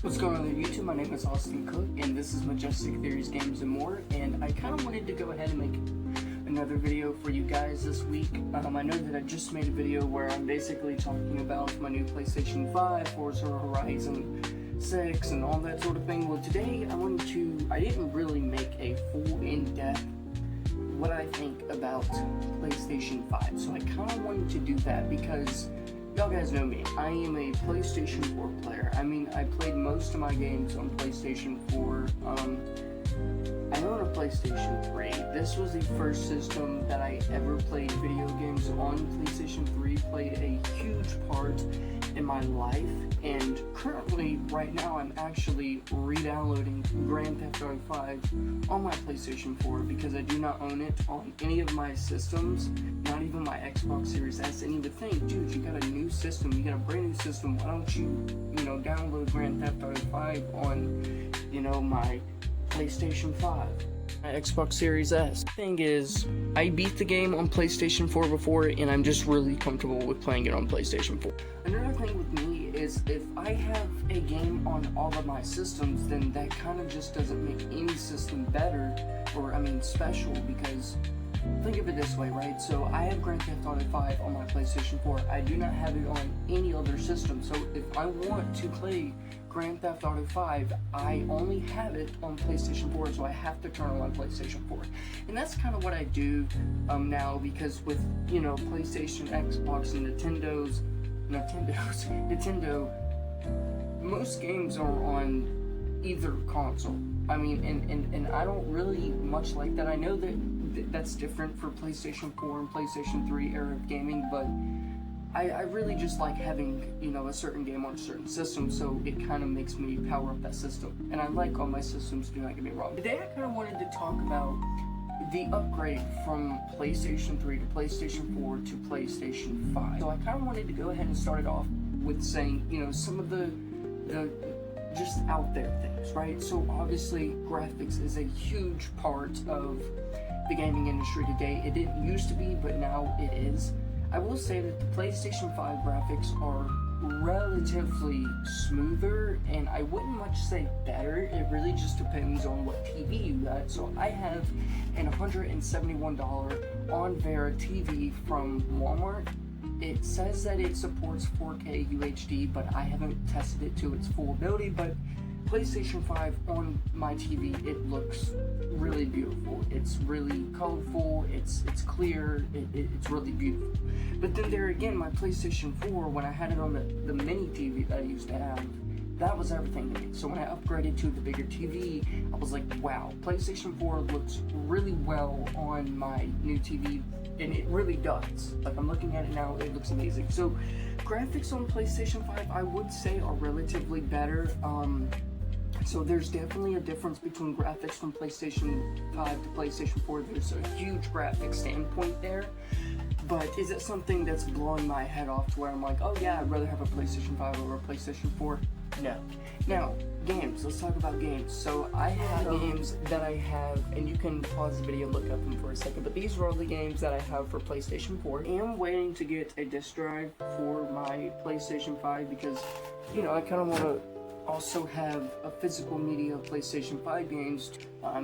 What's going on there, YouTube? My name is Austin Cook, and this is Majestic Theories, Games, and More, and I kind of wanted to go ahead and make another video for you guys this week. I know that I just made a video where I'm basically talking about my new PlayStation 5, Forza Horizon 6, and all that sort of thing. Well, today I didn't really make a full in-depth what I think about PlayStation 5, so I kind of wanted to do that because y'all guys know me. I am a PlayStation 4 player. I mean, I played most of my games on PlayStation 4. I own a PlayStation 3. This was the first system that I ever played video games on. PlayStation 3 played a huge part in my life, and currently, right now, I'm actually re-downloading Grand Theft Auto 5 on my PlayStation 4 because I do not own it on any of my systems, not even my Xbox Series S. And you would think, dude, you got a new system, you got a brand new system, why don't you, download Grand Theft Auto 5 on, my PlayStation 5, my Xbox Series S. Thing is, I beat the game on PlayStation 4 before, and I'm just really comfortable with playing it on PlayStation 4. Another thing with me is if I have a game on all of my systems, then that kind of just doesn't make any system better, or special, because think of it this way, right? So I have Grand Theft Auto 5 on my PlayStation 4. I do not have it on any other system. So if I want to play Grand Theft Auto 5, I only have it on PlayStation 4, so I have to turn on my PlayStation 4. And that's kind of what I do now, because with, PlayStation, Xbox, and Nintendo, most games are on either console. And I don't really much like that. I know that that's different for PlayStation 4 and PlayStation 3 era of gaming, but I really just like having, a certain game on a certain system, so it kind of makes me power up that system. And I like all my systems, do not get me wrong. Today I kind of wanted to talk about the upgrade from PlayStation 3 to PlayStation 4 to PlayStation 5. So I kind of wanted to go ahead and start it off with saying, some of the just out there things, right? So obviously graphics is a huge part of the gaming industry today. It didn't used to be, but now it is. I will say that the PlayStation 5 graphics are relatively smoother, and I wouldn't much say better. It really just depends on what TV you got. So I have an $171 on-Vera TV from Walmart. It says that it supports 4K UHD, but I haven't tested it to its full ability. But PlayStation 5 on my TV, it looks really beautiful. It's really colorful, it's clear, it's really beautiful. But then there again, my PlayStation 4, when I had it on the mini TV that I used to have, that was everything to me. So when I upgraded to the bigger TV, I was like, wow, PlayStation 4 looks really well on my new TV, and it really does. Like, I'm looking at it now, it looks amazing. So graphics on PlayStation 5, I would say, are relatively better. So there's definitely a difference between graphics from PlayStation 5 to PlayStation 4. There's a huge graphic standpoint there. But is it something that's blowing my head off to where I'm like, oh yeah, I'd rather have a PlayStation 5 over a PlayStation 4? No. Now, games. Let's talk about games. So I have games that I have, and you can pause the video and look up them for a second, but these are all the games that I have for PlayStation 4. I am waiting to get a disc drive for my PlayStation 5 because, I kind of want to also have a physical media of PlayStation 5 games,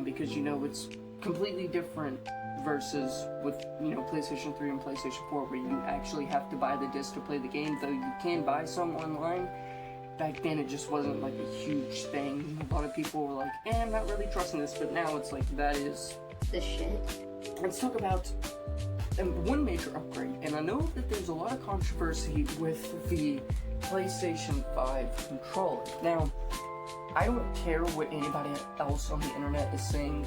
because it's completely different versus with PlayStation 3 and PlayStation 4, where you actually have to buy the disc to play the game. Though you can buy some online, back then it just wasn't like a huge thing. A lot of people were like, I'm not really trusting this, but now it's like, that is the shit. Let's talk about one major upgrade, and I know that there's a lot of controversy with the PlayStation 5 controller. Now, I don't care what anybody else on the internet is saying.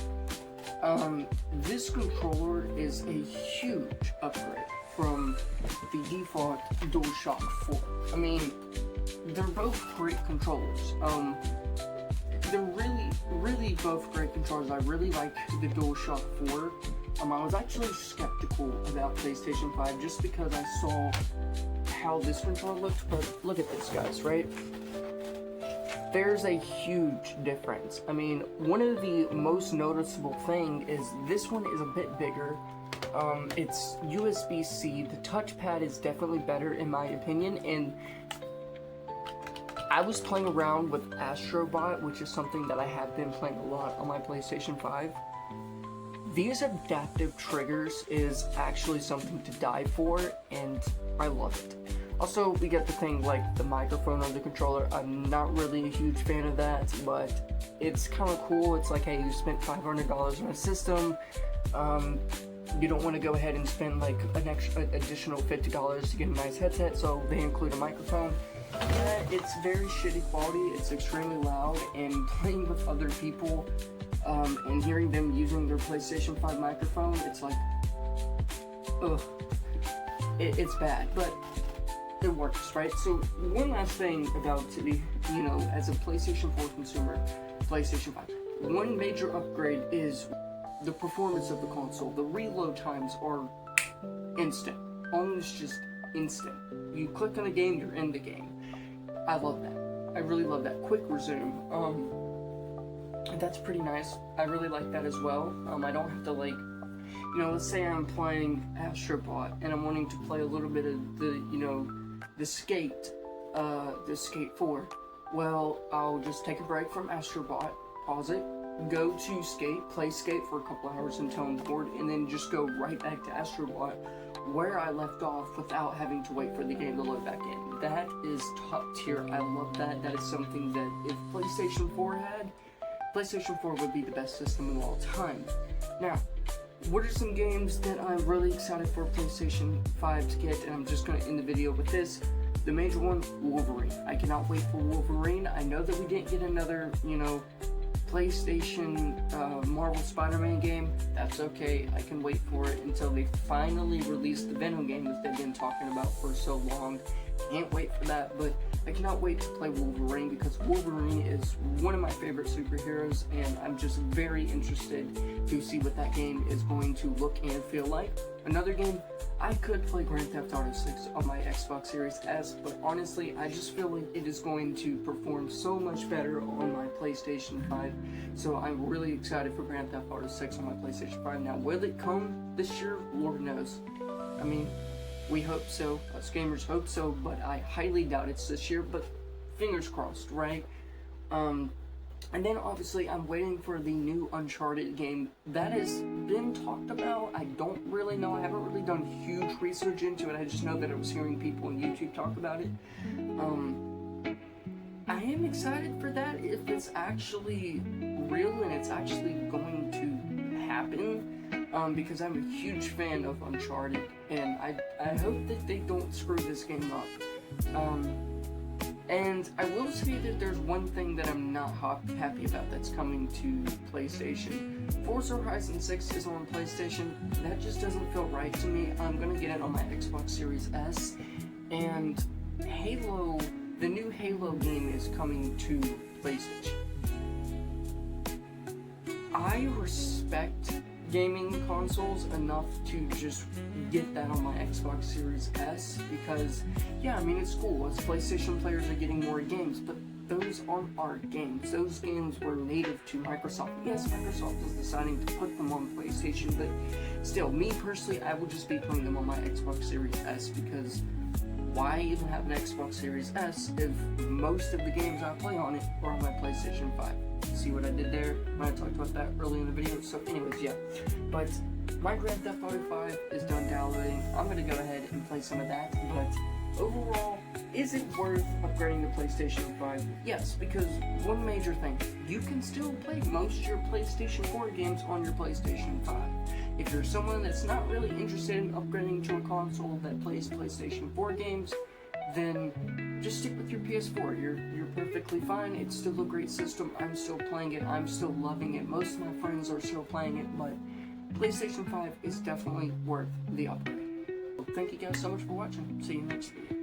This controller is a huge upgrade from the default DualShock 4. They're both great controllers. They're really both great controllers. I really like the DualShock 4. I was actually skeptical about PlayStation 5 just because I saw how this controller looked, but look at this, guys, right? There's a huge difference. One of the most noticeable thing is this one is a bit bigger. It's USB-C. The touchpad is definitely better in my opinion, and I was playing around with Astrobot, which is something that I have been playing a lot on my PlayStation 5. These adaptive triggers is actually something to die for, and I love it. Also, we get the thing like the microphone on the controller. I'm not really a huge fan of that, but it's kind of cool. It's like, hey, you spent $500 on a system. You don't want to go ahead and spend like an additional $50 to get a nice headset, so they include a microphone. It's very shitty quality. It's extremely loud, and playing with other people and hearing them using their PlayStation 5 microphone, it's like, ugh, it's bad, but it works, right? So one last thing about the, as a PlayStation 4 consumer, PlayStation 5, one major upgrade is the performance of the console. The reload times are instant, almost just instant. You click on a game, you're in the game. I love that. I really love that. Quick resume. That's pretty nice. I really like that as well. I don't have to let's say I'm playing Astrobot and I'm wanting to play a little bit of the Skate 4. Well, I'll just take a break from Astrobot, pause it, go to Skate, play Skate for a couple hours until I'm bored, and then just go right back to Astrobot where I left off without having to wait for the game to load back in. That is top tier. I love that. That is something that if PlayStation 4 had, PlayStation 4 would be the best system of all time. Now, what are some games that I'm really excited for PlayStation 5 to get? And I'm just going to end the video with this. The major one, Wolverine. I cannot wait for Wolverine. I know that we didn't get another, PlayStation Marvel Spider-Man game. That's okay. I can wait for it until they finally release the Venom game that they've been talking about for so long. Can't wait for that, but I cannot wait to play Wolverine because Wolverine is one of my favorite superheroes, and I'm just very interested to see what that game is going to look and feel like. Another game, I could play Grand Theft Auto 6 on my Xbox Series S, but honestly, I just feel like it is going to perform so much better on my PlayStation 5, so I'm really excited for Grand Theft Auto 6 on my PlayStation 5. Now, will it come this year? Lord knows. I mean, we hope so. Us gamers hope so, but I highly doubt it's this year, but fingers crossed, right? And then obviously I'm waiting for the new Uncharted game. That has been talked about. I don't really know. I haven't really done huge research into it. I just know that I was hearing people on YouTube talk about it. I am excited for that if it's actually real and it's actually going to happen. Because I'm a huge fan of Uncharted, and I hope that they don't screw this game up. And I will say that there's one thing that I'm not happy about that's coming to PlayStation. Forza Horizon 6 is on PlayStation. That just doesn't feel right to me. I'm gonna get it on my Xbox Series S. And Halo, the new Halo game is coming to PlayStation. I respect gaming consoles enough to just get that on my Xbox Series S because, yeah, I mean, it's cool. As PlayStation players are getting more games, but those aren't our games. Those games were native to Microsoft. Yes, Microsoft is deciding to put them on PlayStation, but still, me personally, I would just be playing them on my Xbox Series S because why even have an Xbox Series S if most of the games I play on it are on my PlayStation 5? See what I did there when I talked about that early in the video? So anyways, yeah. But my Grand Theft Auto 5 is done downloading. I'm going to go ahead and play some of that. But overall, is it worth upgrading the PlayStation 5? Yes, because one major thing, you can still play most of your PlayStation 4 games on your PlayStation 5. If you're someone that's not really interested in upgrading to a console that plays PlayStation 4 games, then just stick with your PS4. You're perfectly fine. It's still a great system. I'm still playing it. I'm still loving it. Most of my friends are still playing it, but PlayStation 5 is definitely worth the upgrade. Thank you guys so much for watching. See you next video.